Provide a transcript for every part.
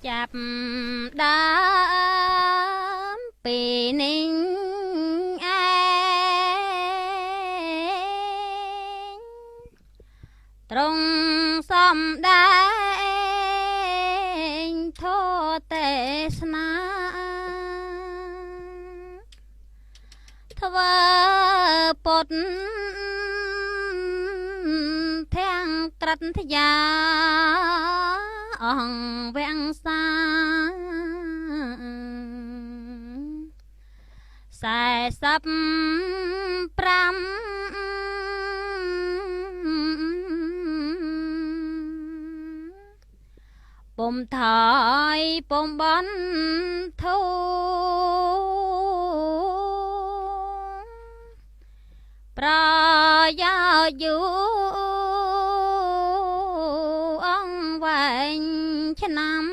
ចាប់ដើមពីនេះឯងត្រង់សំដែងធម៌ទេសនាធ្វើពុតទាំងត្រិតយាអង្គវាំងសា45ពុំថយពុំបន់ធូប្រយោជន៍យូអង្គវែងឆ្នាំ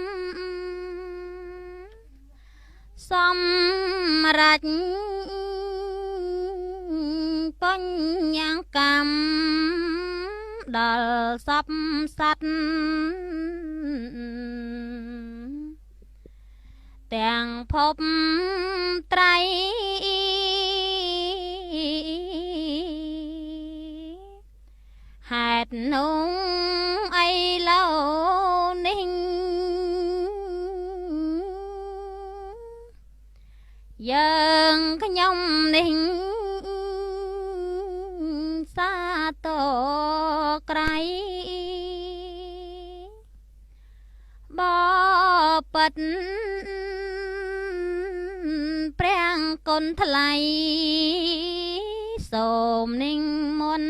សម្រាប់បញ្ញកម្មដល់សពសត្វទាំងភពត្រៃហេតុនោះអីឡូវនេះយើងខ្ញុំនេះសាទរក្រៃបបិទ្ធព្រះគុណថ្លៃសូមនិមន្ត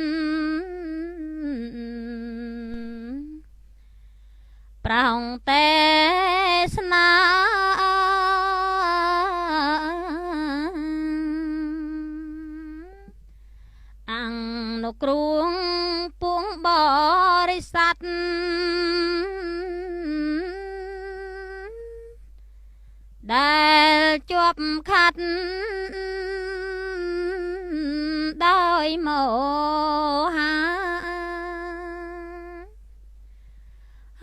ប្រោងទេសនាអង្គនុគ្រងពួងបរិស័ទដែលជាប់ខាត់ដោយមោហា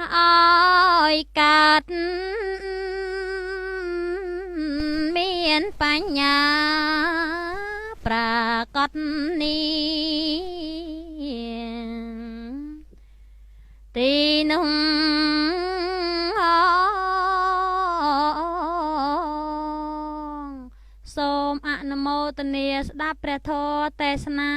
ឲ្យកើតមានបញ្ញាប្រាកដនេះទីនោះសូមអនុមោទនាស្ដាប់ព្រះធម៌ទេសនា